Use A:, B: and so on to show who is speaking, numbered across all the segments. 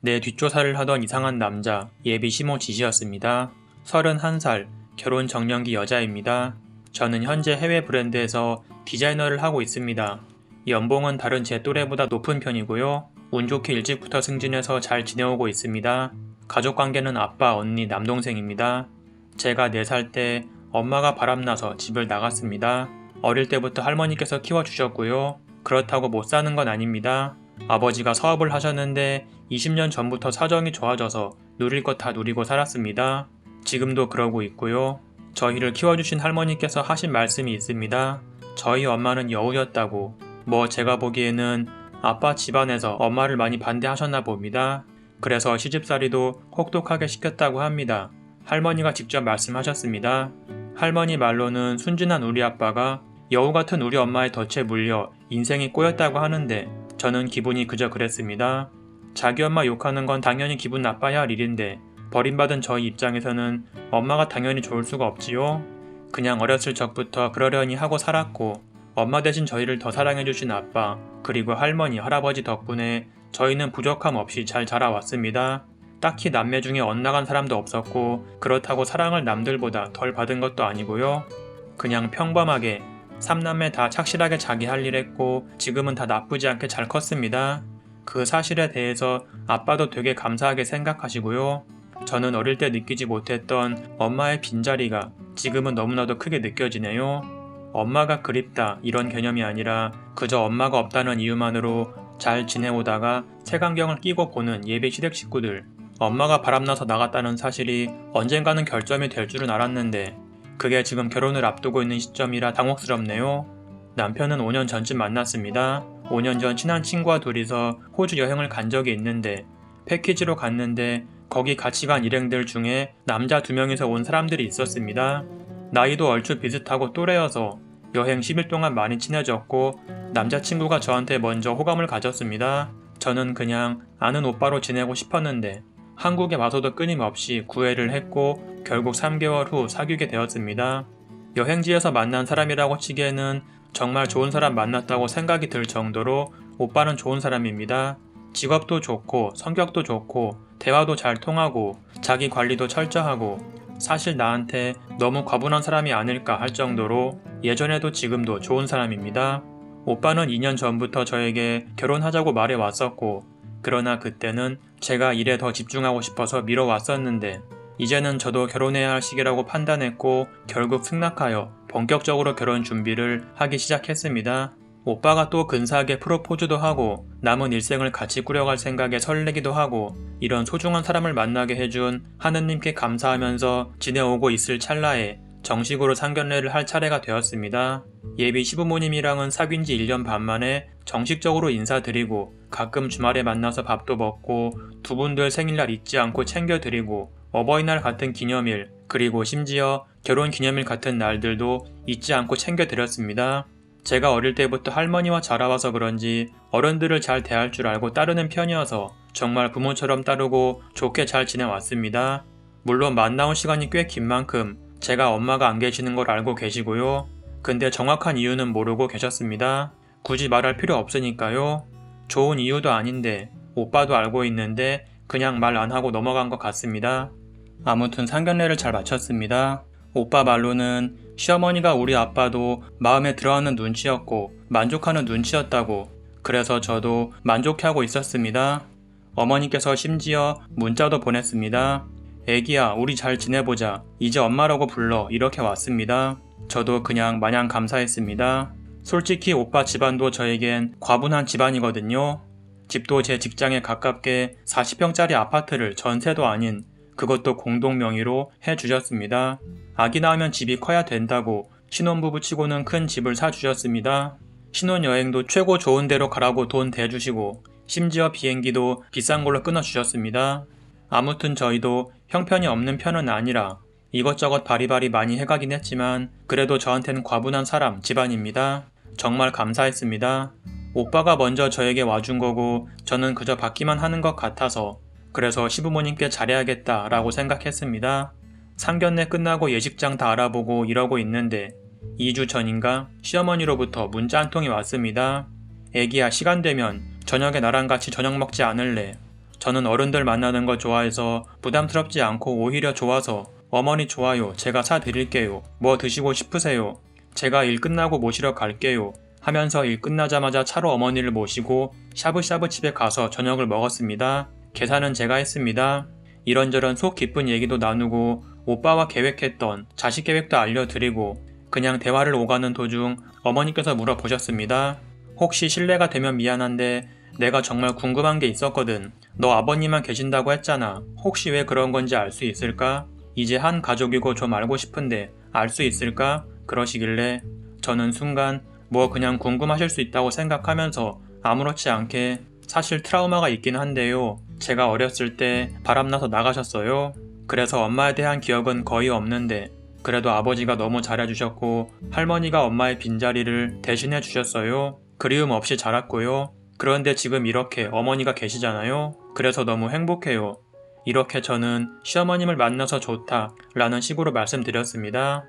A: 내 뒷조사를 하던 이상한 남자, 예비 시모 지시였습니다. 31살, 결혼 정년기 여자입니다. 저는 현재 해외 브랜드에서 디자이너를 하고 있습니다. 연봉은 다른 제 또래보다 높은 편이고요. 운 좋게 일찍부터 승진해서 잘 지내오고 있습니다. 가족관계는 아빠, 언니, 남동생입니다. 제가 4살 때 엄마가 바람나서 집을 나갔습니다. 어릴 때부터 할머니께서 키워주셨고요. 그렇다고 못 사는 건 아닙니다. 아버지가 사업을 하셨는데 20년 전부터 사정이 좋아져서 누릴 것 다 누리고 살았습니다. 지금도 그러고 있고요. 저희를 키워주신 할머니께서 하신 말씀이 있습니다. 저희 엄마는 여우였다고. 제가 보기에는 아빠 집안에서 엄마를 많이 반대하셨나 봅니다. 그래서 시집살이도 혹독하게 시켰다고 합니다. 할머니가 직접 말씀하셨습니다. 할머니 말로는 순진한 우리 아빠가 여우 같은 우리 엄마의 덫에 물려 인생이 꼬였다고 하는데 저는 기분이 그저 그랬습니다. 자기 엄마 욕하는 건 당연히 기분 나빠야 할 일인데 버림받은 저희 입장에서는 엄마가 당연히 좋을 수가 없지요. 그냥 어렸을 적부터 그러려니 하고 살았고 엄마 대신 저희를 더 사랑해주신 아빠 그리고 할머니, 할아버지 덕분에 저희는 부족함 없이 잘 자라왔습니다. 딱히 남매 중에 엇나간 사람도 없었고 그렇다고 사랑을 남들보다 덜 받은 것도 아니고요. 그냥 평범하게 3남매 다 착실하게 자기 할 일 했고 지금은 다 나쁘지 않게 잘 컸습니다. 그 사실에 대해서 아빠도 되게 감사하게 생각하시고요. 저는 어릴 때 느끼지 못했던 엄마의 빈자리가 지금은 너무나도 크게 느껴지네요. 엄마가 그립다 이런 개념이 아니라 그저 엄마가 없다는 이유만으로 잘 지내오다가 색안경을 끼고 보는 예비 시댁 식구들, 엄마가 바람나서 나갔다는 사실이 언젠가는 결점이 될 줄은 알았는데 그게 지금 결혼을 앞두고 있는 시점이라 당혹스럽네요. 남편은 5년 전쯤 만났습니다. 5년 전 친한 친구와 둘이서 호주 여행을 간 적이 있는데 패키지로 갔는데 거기 같이 간 일행들 중에 남자 2명이서 온 사람들이 있었습니다. 나이도 얼추 비슷하고 또래여서 여행 10일 동안 많이 친해졌고 남자친구가 저한테 먼저 호감을 가졌습니다. 저는 그냥 아는 오빠로 지내고 싶었는데 한국에 와서도 끊임없이 구애를 했고 결국 3개월 후 사귀게 되었습니다. 여행지에서 만난 사람이라고 치기에는 정말 좋은 사람 만났다고 생각이 들 정도로 오빠는 좋은 사람입니다. 직업도 좋고 성격도 좋고 대화도 잘 통하고 자기 관리도 철저하고 사실 나한테 너무 과분한 사람이 아닐까 할 정도로 예전에도 지금도 좋은 사람입니다. 오빠는 2년 전부터 저에게 결혼하자고 말해 왔었고 그러나 그때는 제가 일에 더 집중하고 싶어서 미뤄왔었는데 이제는 저도 결혼해야 할 시기라고 판단했고 결국 승낙하여 본격적으로 결혼 준비를 하기 시작했습니다. 오빠가 또 근사하게 프로포즈도 하고 남은 일생을 같이 꾸려갈 생각에 설레기도 하고 이런 소중한 사람을 만나게 해준 하느님께 감사하면서 지내오고 있을 찰나에 정식으로 상견례를 할 차례가 되었습니다. 예비 시부모님이랑은 사귄 지 1년 반 만에 정식적으로 인사드리고 가끔 주말에 만나서 밥도 먹고 두 분들 생일날 잊지 않고 챙겨드리고 어버이날 같은 기념일 그리고 심지어 결혼 기념일 같은 날들도 잊지 않고 챙겨드렸습니다. 제가 어릴 때부터 할머니와 자라와서 그런지 어른들을 잘 대할 줄 알고 따르는 편이어서 정말 부모처럼 따르고 좋게 잘 지내왔습니다. 물론 만나온 시간이 꽤 긴 만큼 제가 엄마가 안 계시는 걸 알고 계시고요. 근데 정확한 이유는 모르고 계셨습니다. 굳이 말할 필요 없으니까요. 좋은 이유도 아닌데 오빠도 알고 있는데 그냥 말 안 하고 넘어간 것 같습니다. 아무튼 상견례를 잘 마쳤습니다. 오빠 말로는 시어머니가 우리 아빠도 마음에 들어하는 눈치였고 만족하는 눈치였다고 그래서 저도 만족해하고 있었습니다. 어머니께서 심지어 문자도 보냈습니다. 애기야 우리 잘 지내보자. 이제 엄마라고 불러. 이렇게 왔습니다. 저도 그냥 마냥 감사했습니다. 솔직히 오빠 집안도 저에겐 과분한 집안이거든요. 집도 제 직장에 가깝게 40평짜리 아파트를 전세도 아닌 그것도 공동 명의로 해주셨습니다. 아기 낳으면 집이 커야 된다고 신혼부부 치고는 큰 집을 사주셨습니다. 신혼여행도 최고 좋은 데로 가라고 돈 대주시고 심지어 비행기도 비싼 걸로 끊어주셨습니다. 아무튼 저희도 형편이 없는 편은 아니라 이것저것 바리바리 많이 해가긴 했지만 그래도 저한테는 과분한 사람, 집안입니다. 정말 감사했습니다. 오빠가 먼저 저에게 와준 거고 저는 그저 받기만 하는 것 같아서 그래서 시부모님께 잘해야겠다 라고 생각했습니다. 상견례 끝나고 예식장 다 알아보고 이러고 있는데 2주 전인가 시어머니로부터 문자 한 통이 왔습니다. 애기야 시간 되면 저녁에 나랑 같이 저녁 먹지 않을래? 저는 어른들 만나는 거 좋아해서 부담스럽지 않고 오히려 좋아서 어머니 좋아요. 제가 사드릴게요. 뭐 드시고 싶으세요? 제가 일 끝나고 모시러 갈게요. 하면서 일 끝나자마자 차로 어머니를 모시고 샤브샤브 집에 가서 저녁을 먹었습니다. 계산은 제가 했습니다. 이런저런 속 깊은 얘기도 나누고 오빠와 계획했던 자식 계획도 알려드리고 그냥 대화를 오가는 도중 어머니께서 물어보셨습니다. 혹시 실례가 되면 미안한데 내가 정말 궁금한 게 있었거든. 너 아버님만 계신다고 했잖아. 혹시 왜 그런 건지 알 수 있을까? 이제 한 가족이고 좀 알고 싶은데 알 수 있을까? 그러시길래 저는 순간 뭐 그냥 궁금하실 수 있다고 생각하면서 아무렇지 않게 사실 트라우마가 있긴 한데요. 제가 어렸을 때 바람나서 나가셨어요. 그래서 엄마에 대한 기억은 거의 없는데 그래도 아버지가 너무 잘해주셨고 할머니가 엄마의 빈자리를 대신해 주셨어요. 그리움 없이 자랐고요. 그런데 지금 이렇게 어머니가 계시잖아요. 그래서 너무 행복해요. 이렇게 저는 시어머님을 만나서 좋다 라는 식으로 말씀드렸습니다.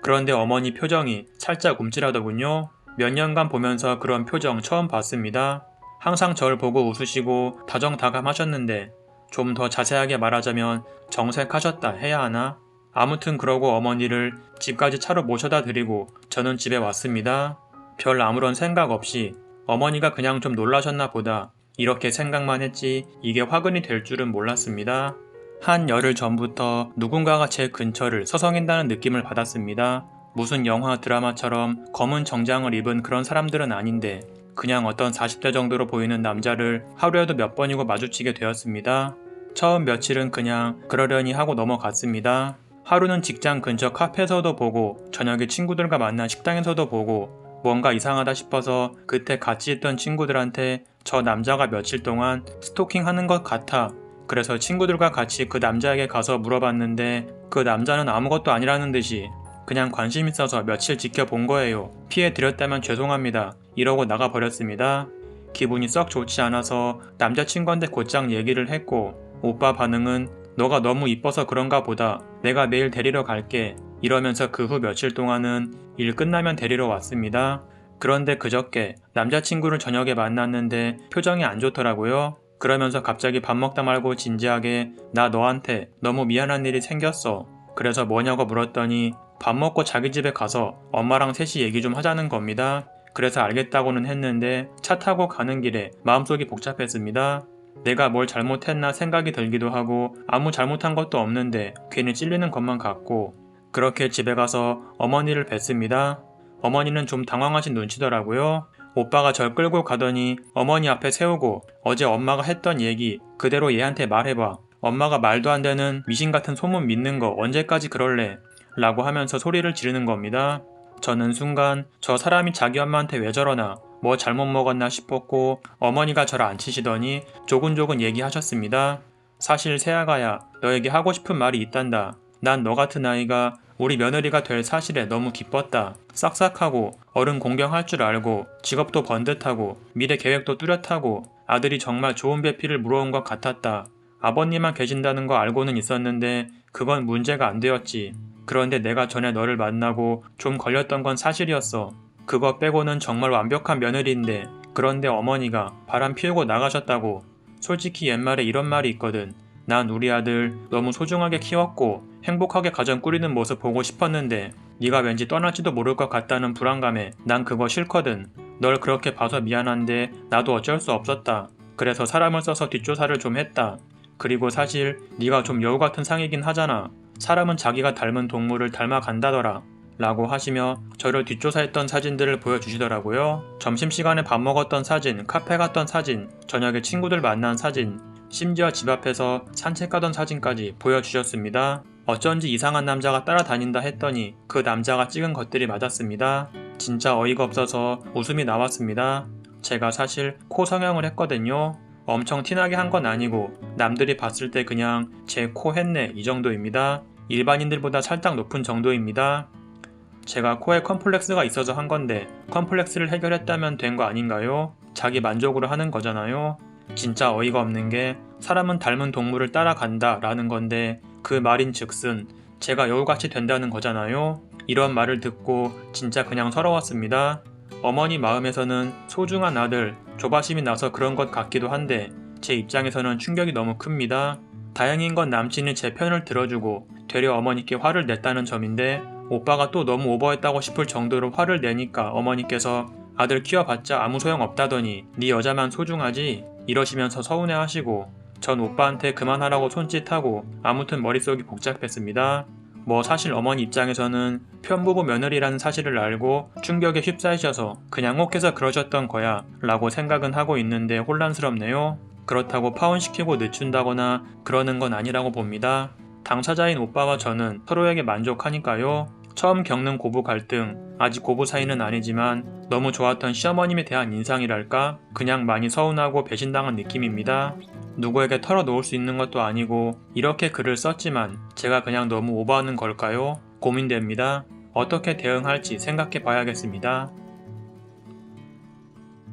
A: 그런데 어머니 표정이 살짝 움찔하더군요. 몇 년간 보면서 그런 표정 처음 봤습니다. 항상 절 보고 웃으시고 다정다감하셨는데 좀 더 자세하게 말하자면 정색하셨다 해야 하나? 아무튼 그러고 어머니를 집까지 차로 모셔다 드리고 저는 집에 왔습니다. 별 아무런 생각 없이 어머니가 그냥 좀 놀라셨나 보다 이렇게 생각만 했지 이게 화근이 될 줄은 몰랐습니다. 한 열흘 전부터 누군가가 제 근처를 서성인다는 느낌을 받았습니다. 무슨 영화 드라마처럼 검은 정장을 입은 그런 사람들은 아닌데 그냥 어떤 40대 정도로 보이는 남자를 하루에도 몇 번이고 마주치게 되었습니다. 처음 며칠은 그냥 그러려니 하고 넘어갔습니다. 하루는 직장 근처 카페에서도 보고 저녁에 친구들과 만난 식당에서도 보고 뭔가 이상하다 싶어서 그때 같이 있던 친구들한테 저 남자가 며칠 동안 스토킹하는 것 같아. 그래서 친구들과 같이 그 남자에게 가서 물어봤는데 그 남자는 아무것도 아니라는 듯이 그냥 관심 있어서 며칠 지켜본 거예요. 피해 드렸다면 죄송합니다. 이러고 나가버렸습니다. 기분이 썩 좋지 않아서 남자친구한테 곧장 얘기를 했고 오빠 반응은 너가 너무 이뻐서 그런가 보다. 내가 내일 데리러 갈게. 이러면서 그 후 며칠 동안은 일 끝나면 데리러 왔습니다. 그런데 그저께 남자친구를 저녁에 만났는데 표정이 안 좋더라고요. 그러면서 갑자기 밥 먹다 말고 진지하게 나 너한테 너무 미안한 일이 생겼어. 그래서 뭐냐고 물었더니 밥 먹고 자기 집에 가서 엄마랑 셋이 얘기 좀 하자는 겁니다. 그래서 알겠다고는 했는데 차 타고 가는 길에 마음속이 복잡했습니다. 내가 뭘 잘못했나 생각이 들기도 하고 아무 잘못한 것도 없는데 괜히 찔리는 것만 같고 그렇게 집에 가서 어머니를 뵀습니다. 어머니는 좀 당황하신 눈치더라고요. 오빠가 절 끌고 가더니 어머니 앞에 세우고 어제 엄마가 했던 얘기 그대로 얘한테 말해봐. 엄마가 말도 안 되는 미신 같은 소문 믿는 거 언제까지 그럴래? 라고 하면서 소리를 지르는 겁니다. 저는 순간 저 사람이 자기 엄마한테 왜 저러나 뭐 잘못 먹었나 싶었고 어머니가 저를 안 치시더니 조근조근 얘기하셨습니다. 사실 새아가야 너에게 하고 싶은 말이 있단다. 난 너 같은 아이가 우리 며느리가 될 사실에 너무 기뻤다. 싹싹하고 어른 공경할 줄 알고 직업도 번듯하고 미래 계획도 뚜렷하고 아들이 정말 좋은 배필을 물어온 것 같았다. 아버님만 계신다는 거 알고는 있었는데 그건 문제가 안 되었지. 그런데 내가 전에 너를 만나고 좀 걸렸던 건 사실이었어. 그거 빼고는 정말 완벽한 며느리인데 그런데 어머니가 바람 피우고 나가셨다고. 솔직히 옛말에 이런 말이 있거든. 난 우리 아들 너무 소중하게 키웠고 행복하게 가정 꾸리는 모습 보고 싶었는데 네가 왠지 떠날지도 모를 것 같다는 불안감에 난 그거 싫거든. 널 그렇게 봐서 미안한데 나도 어쩔 수 없었다. 그래서 사람을 써서 뒷조사를 좀 했다. 그리고 사실 네가 좀 여우 같은 상이긴 하잖아. 사람은 자기가 닮은 동물을 닮아간다더라. 라고 하시며 저를 뒷조사했던 사진들을 보여주시더라고요. 점심시간에 밥 먹었던 사진, 카페 갔던 사진, 저녁에 친구들 만난 사진, 심지어 집 앞에서 산책 가던 사진까지 보여주셨습니다. 어쩐지 이상한 남자가 따라다닌다 했더니 그 남자가 찍은 것들이 맞았습니다. 진짜 어이가 없어서 웃음이 나왔습니다. 제가 사실 코 성형을 했거든요. 엄청 티나게 한 건 아니고 남들이 봤을 때 그냥 제 코 했네 이 정도입니다. 일반인들보다 살짝 높은 정도입니다. 제가 코에 컴플렉스가 있어서 한 건데 컴플렉스를 해결했다면 된 거 아닌가요? 자기 만족으로 하는 거잖아요. 진짜 어이가 없는 게 사람은 닮은 동물을 따라간다 라는 건데 그 말인 즉슨 제가 여우같이 된다는 거잖아요. 이런 말을 듣고 진짜 그냥 서러웠습니다. 어머니 마음에서는 소중한 아들, 조바심이 나서 그런 것 같기도 한데 제 입장에서는 충격이 너무 큽니다. 다행인 건 남친이 제 편을 들어주고 되려 어머니께 화를 냈다는 점인데 오빠가 또 너무 오버했다고 싶을 정도로 화를 내니까 어머니께서 아들 키워봤자 아무 소용없다더니 네 여자만 소중하지 이러시면서 서운해하시고 전 오빠한테 그만하라고 손짓하고 아무튼 머릿속이 복잡했습니다. 뭐 사실 어머니 입장에서는 편부부 며느리라는 사실을 알고 충격에 휩싸이셔서 그냥 혹해서 그러셨던 거야 라고 생각은 하고 있는데 혼란스럽네요. 그렇다고 파혼시키고 늦춘다거나 그러는 건 아니라고 봅니다. 당사자인 오빠와 저는 서로에게 만족하니까요. 처음 겪는 고부 갈등, 아직 고부 사이는 아니지만 너무 좋았던 시어머님에 대한 인상이랄까? 그냥 많이 서운하고 배신당한 느낌입니다. 누구에게 털어놓을 수 있는 것도 아니고 이렇게 글을 썼지만 제가 그냥 너무 오버하는 걸까요? 고민됩니다. 어떻게 대응할지 생각해 봐야겠습니다.